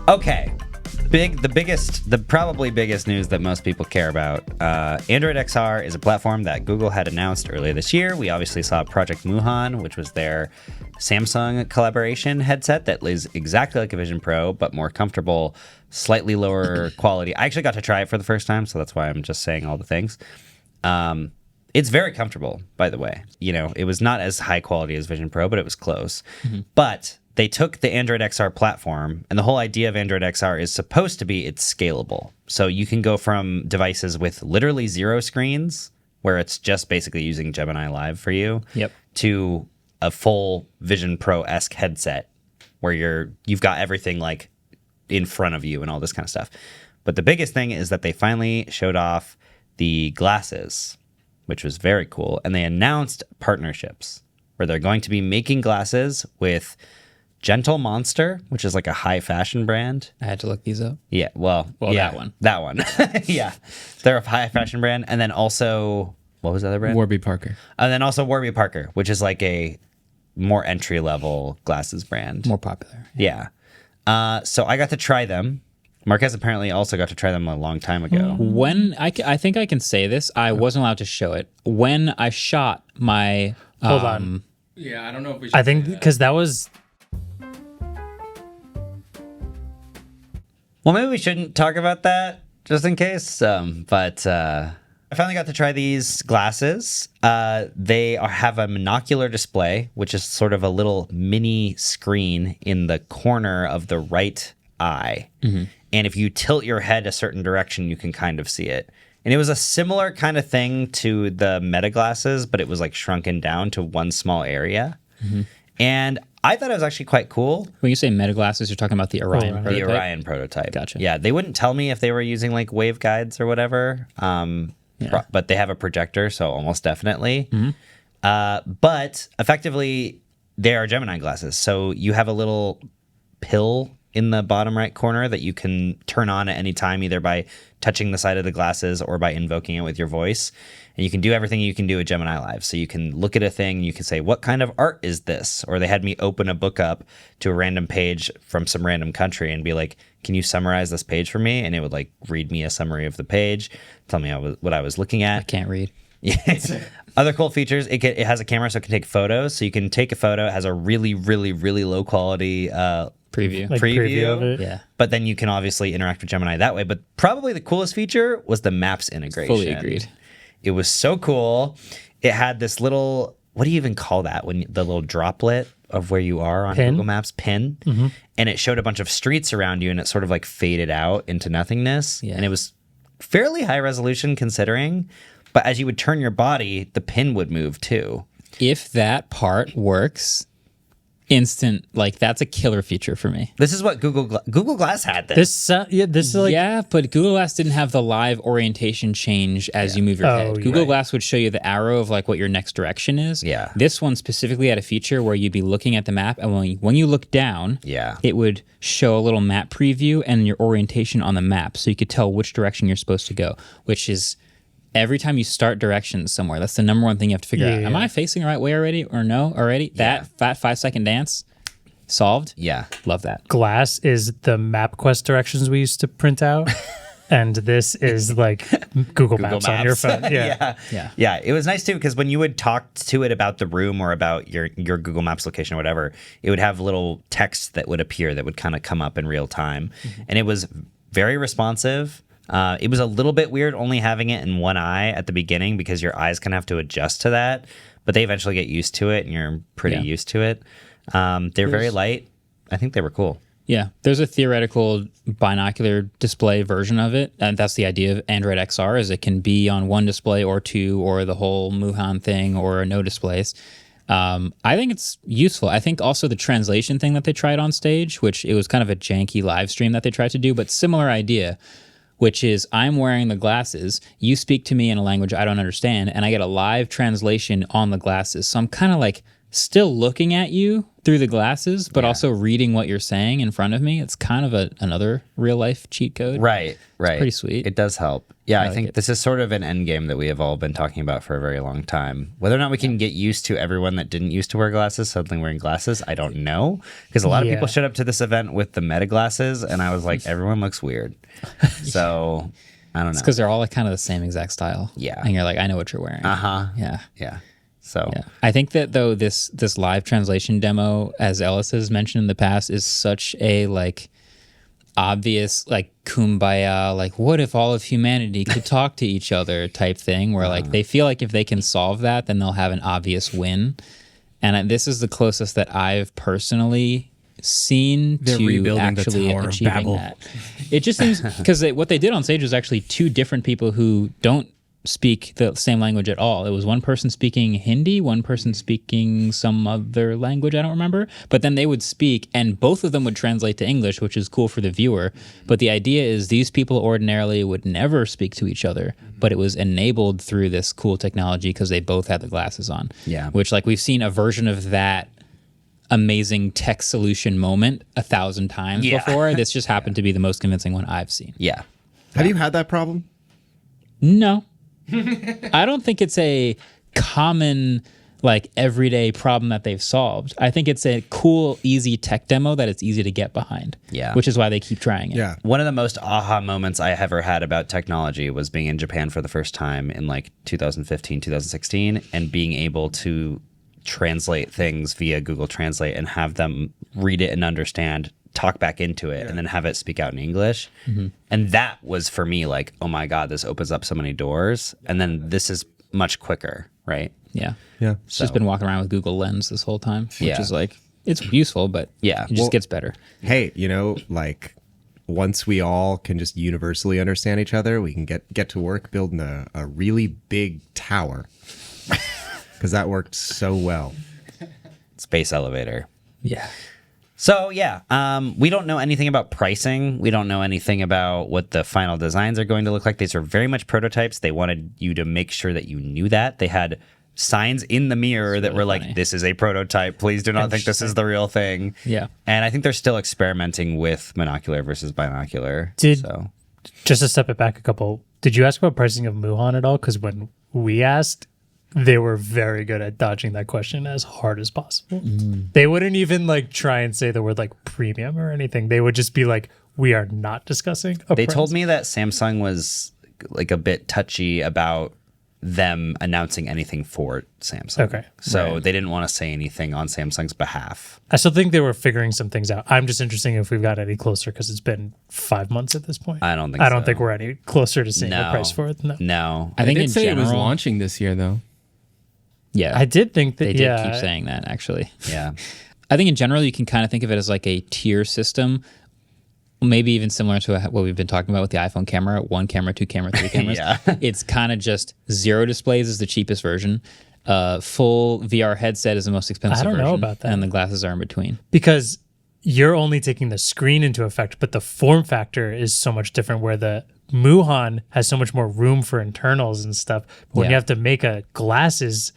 Okay. The probably biggest news that most people care about. Android XR is a platform that Google had announced earlier this year. We obviously saw Project Muhan, which was their Samsung collaboration headset that is exactly like a Vision Pro, but more comfortable, slightly lower quality. I actually got to try it for the first time, so that's why I'm just saying all the things. It's very comfortable, by the way. You know, it was not as high quality as Vision Pro, but it was close. But they took the Android XR platform, and the whole idea of Android XR is supposed to be it's scalable. So you can go from devices with literally 0 screens, where it's just basically using Gemini Live for you, to a full Vision Pro-esque headset, where you've got everything like in front of you and all this kind of stuff. But the biggest thing is that they finally showed off the glasses, which was very cool. And they announced partnerships where they're going to be making glasses with Gentle Monster, which is like a high fashion brand. I had to look these up. Yeah, well yeah, that one. Yeah, they're a high fashion brand. And then also, what was the other brand? Warby Parker. And then also Warby Parker, which is like a more entry level glasses brand. More popular. Yeah. So I got to try them. Marquez apparently also got to try them a long time ago. When I think I can say this, I wasn't allowed to show it. When I shot my Hold on. Yeah, I don't know if we should. I think because that was. Well, maybe we shouldn't talk about that just in case. But I finally got to try these glasses. They have a monocular display, which is sort of a little mini screen in the corner of the right eye. And if you tilt your head a certain direction, you can kind of see it. And it was a similar kind of thing to the Meta glasses, but it was like shrunken down to one small area. And I thought it was actually quite cool. When you say Meta glasses, you're talking about the Orion prototype? The Orion prototype. Gotcha. Yeah, they wouldn't tell me if they were using like waveguides or whatever, but they have a projector, so almost definitely. But effectively, they are Gemini glasses. So you have a little pill in the bottom right corner that you can turn on at any time, either by touching the side of the glasses or by invoking it with your voice. And you can do everything you can do with Gemini Live. So you can look at a thing, you can say, what kind of art is this? Or they had me open a book up to a random page from some random country and be like, can you summarize this page for me? And it would like read me a summary of the page, tell me what I was looking at. I can't read. Other cool features, it has a camera so it can take photos. So you can take a photo, it has a really, really, really low quality Preview. Like preview of it. Yeah. But then you can obviously interact with Gemini that way. But probably the coolest feature was the Maps integration. Fully agreed. It was so cool. It had this little, what do you even call that? When the little droplet of where you are on Google Maps, pin. And it showed a bunch of streets around you and it sort of like faded out into nothingness. Yeah. And it was fairly high resolution considering. But as you would turn your body, the pin would move too. If that part works, that's a killer feature for me. This is what Google Glass had this. This is like But Google Glass didn't have the live orientation change as you move your head. Google Glass would show you the arrow of like what your next direction is. Yeah. This one specifically had a feature where you'd be looking at the map, and when you look down, it would show a little map preview and your orientation on the map, so you could tell which direction you're supposed to go. Which is every time you start directions somewhere, that's the number one thing you have to figure out. Am I facing the right way already or no already? That 5-second dance solved. Yeah. Love that. Glass is the MapQuest directions we used to print out. And this is like Google Maps on your phone. Yeah. It was nice too, because when you would talk to it about the room or about your Google Maps location or whatever, it would have little text that would appear that would kind of come up in real time. And it was very responsive. It was a little bit weird only having it in one eye at the beginning because your eyes kind of have to adjust to that, but they eventually get used to it and you're pretty used to it. They're very light. I think they were cool. Yeah, there's a theoretical binocular display version of it, and that's the idea of Android XR, is it can be on one display or two or the whole Muhan thing or no displays. I think it's useful. I think also the translation thing that they tried on stage, which it was kind of a janky live stream that they tried to do, but similar idea, which is I'm wearing the glasses, you speak to me in a language I don't understand, and I get a live translation on the glasses. So I'm kind of like still looking at you through the glasses, but also reading what you're saying in front of me. It's kind of another real life cheat code. Right. It's pretty sweet. It does help. Yeah, I think it. this is sort of an end game that we have all been talking about for a very long time. Whether or not we can get used to everyone that didn't used to wear glasses suddenly wearing glasses, I don't know. Because a lot of people showed up to this event with the Meta glasses, and I was like, everyone looks weird. So I don't know. It's because they're all like kind of the same exact style. Yeah. And you're like, I know what you're wearing. Yeah. Yeah. So Yeah. I think that though this live translation demo, as Ellis has mentioned in the past, is such a like obvious like kumbaya, like what if all of humanity could talk to each other type thing, where like they feel like if they can solve that, then they'll have an obvious win. And this is the closest that I've personally seen They're to rebuilding the actually Tower of achieving Babel. that. It just seems because what they did on stage was actually two different people who don't speak the same language at all. It was one person speaking Hindi, one person speaking some other language, I don't remember. But then they would speak, and both of them would translate to English, which is cool for the viewer. But the idea is these people ordinarily would never speak to each other, but it was enabled through this cool technology because they both had the glasses on. Yeah. Which, like, we've seen a version of that amazing tech solution moment 1,000 times before. This just happened to be the most convincing one I've seen. yeah. Have you had that problem? No. I don't think it's a common, like, everyday problem that they've solved. I think it's a cool, easy tech demo that it's easy to get behind. Yeah. Which is why they keep trying it. Yeah. One of the most aha moments I ever had about technology was being in Japan for the first time in like 2015, 2016, and being able to translate things via Google Translate and have them read it and understand, talk back into it, and then have it speak out in English. And that was for me like, oh my God, this opens up so many doors. And then this is much quicker, right? Yeah. Yeah. It's just been walking around with Google Lens this whole time, which Yeah. is like, it's useful, but it just gets better. Hey, like once we all can just universally understand each other, we can get to work building a really big tower. Because that worked so well. Space elevator. Yeah. So we don't know anything about pricing. We don't know anything about what the final designs are going to look like. These are very much prototypes. They wanted you to make sure that you knew that. They had signs in the mirror that were funny. like, this is a prototype. Please do not think this is the real thing. Yeah. And I think they're still experimenting with monocular versus binocular. So Just to step it back a couple, did you ask about pricing of Muhan at all? Because when we asked, they were very good at dodging that question as hard as possible. They wouldn't even like try and say the word like premium or anything. They would just be like, we are not discussing a they price. told me that Samsung was like a bit touchy about them announcing anything for Samsung. Okay. So they didn't want to say anything on Samsung's behalf. I still think they were figuring some things out. I'm just interested if we've got any closer because it's been 5 months at this point. I don't think I don't so. think we're any closer to seeing No. a price for it. No. No. I think They in did say general, it was launching this year, though. Yeah. I did think that, they did keep saying that, actually. Yeah. I think in general, you can kind of think of it as like a tier system, maybe even similar to what we've been talking about with the iPhone camera, 1 camera, 2 camera, 3 cameras. Yeah. It's kind of just 0 displays is the cheapest version. Full VR headset is the most expensive I don't know version, about that. and the glasses are in between. because you're only taking the screen into effect, but the form factor is so much different where the Muhan has so much more room for internals and stuff. But when Yeah. you have to make a glasses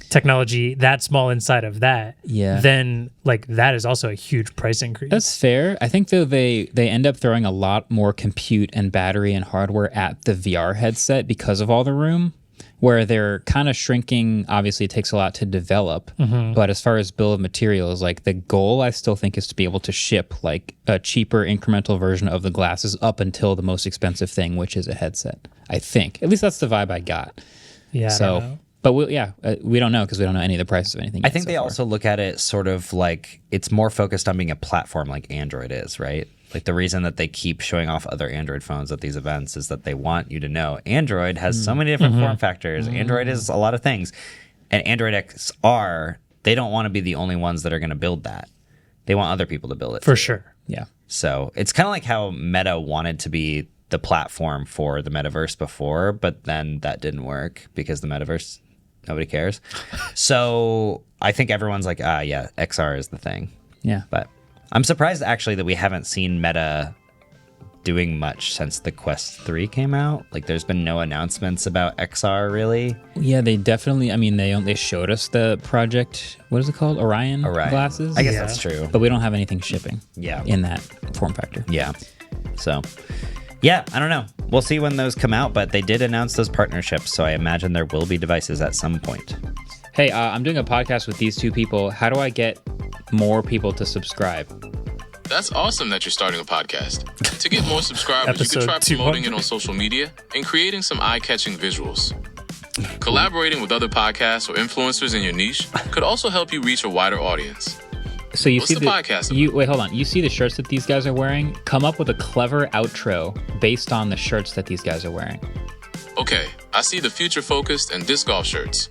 technology that small inside of that, then like that is also a huge price increase. That's fair. I think though they end up throwing a lot more compute and battery and hardware at the VR headset because of all the room, where they're kind of shrinking. Obviously, it takes a lot to develop, but as far as bill of materials, like the goal, I still think is to be able to ship like a cheaper incremental version of the glasses up until the most expensive thing, which is a headset. I think at least that's the vibe I got. yeah. I So, don't know. but we don't know because we don't know any of the prices of anything. I yet think so they far. also look at it sort of like it's more focused on being a platform like Android is, right? Like the reason that they keep showing off other Android phones at these events is that they want you to know Android has so many different form factors. Android is a lot of things. And Android XR, they don't want to be the only ones that are going to build that. They want other people to build it. For too. sure. Yeah. So it's kind of like how Meta wanted to be the platform for the metaverse before, but then that didn't work because the metaverse, nobody cares. So I think everyone's like, XR is the thing. Yeah. But I'm surprised actually that we haven't seen Meta doing much since the Quest 3 came out. Like, there's been no announcements about XR really. Yeah, they definitely. I mean, they showed us the project. What is it called? Orion glasses. I guess Yeah. that's true. But we don't have anything shipping. Yeah. In that form factor. Yeah. So, yeah, I don't know. We'll see when those come out, but they did announce those partnerships, so I imagine there will be devices at some point. Hey, I'm doing a podcast with these two people. How do I get more people to subscribe? That's awesome that you're starting a podcast. To get more subscribers, you could try Episode promoting it 200. on social media and creating some eye-catching visuals. Collaborating with other podcasts or influencers in your niche could also help you reach a wider audience. So you What's see the podcast about? Wait, hold on. You see the shirts that these guys are wearing? Come up with a clever outro based on the shirts that these guys are wearing. Okay, I see the future-focused and disc golf shirts.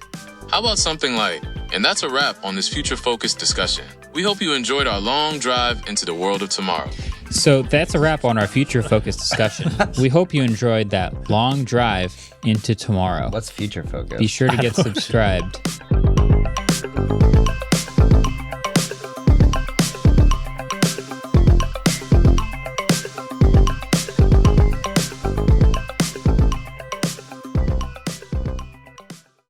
How about something like, and that's a wrap on this future-focused discussion. We hope you enjoyed our long drive into the world of tomorrow. So that's a wrap on our future-focused discussion. We hope you enjoyed that long drive into tomorrow. What's future focus? Be sure to get subscribed.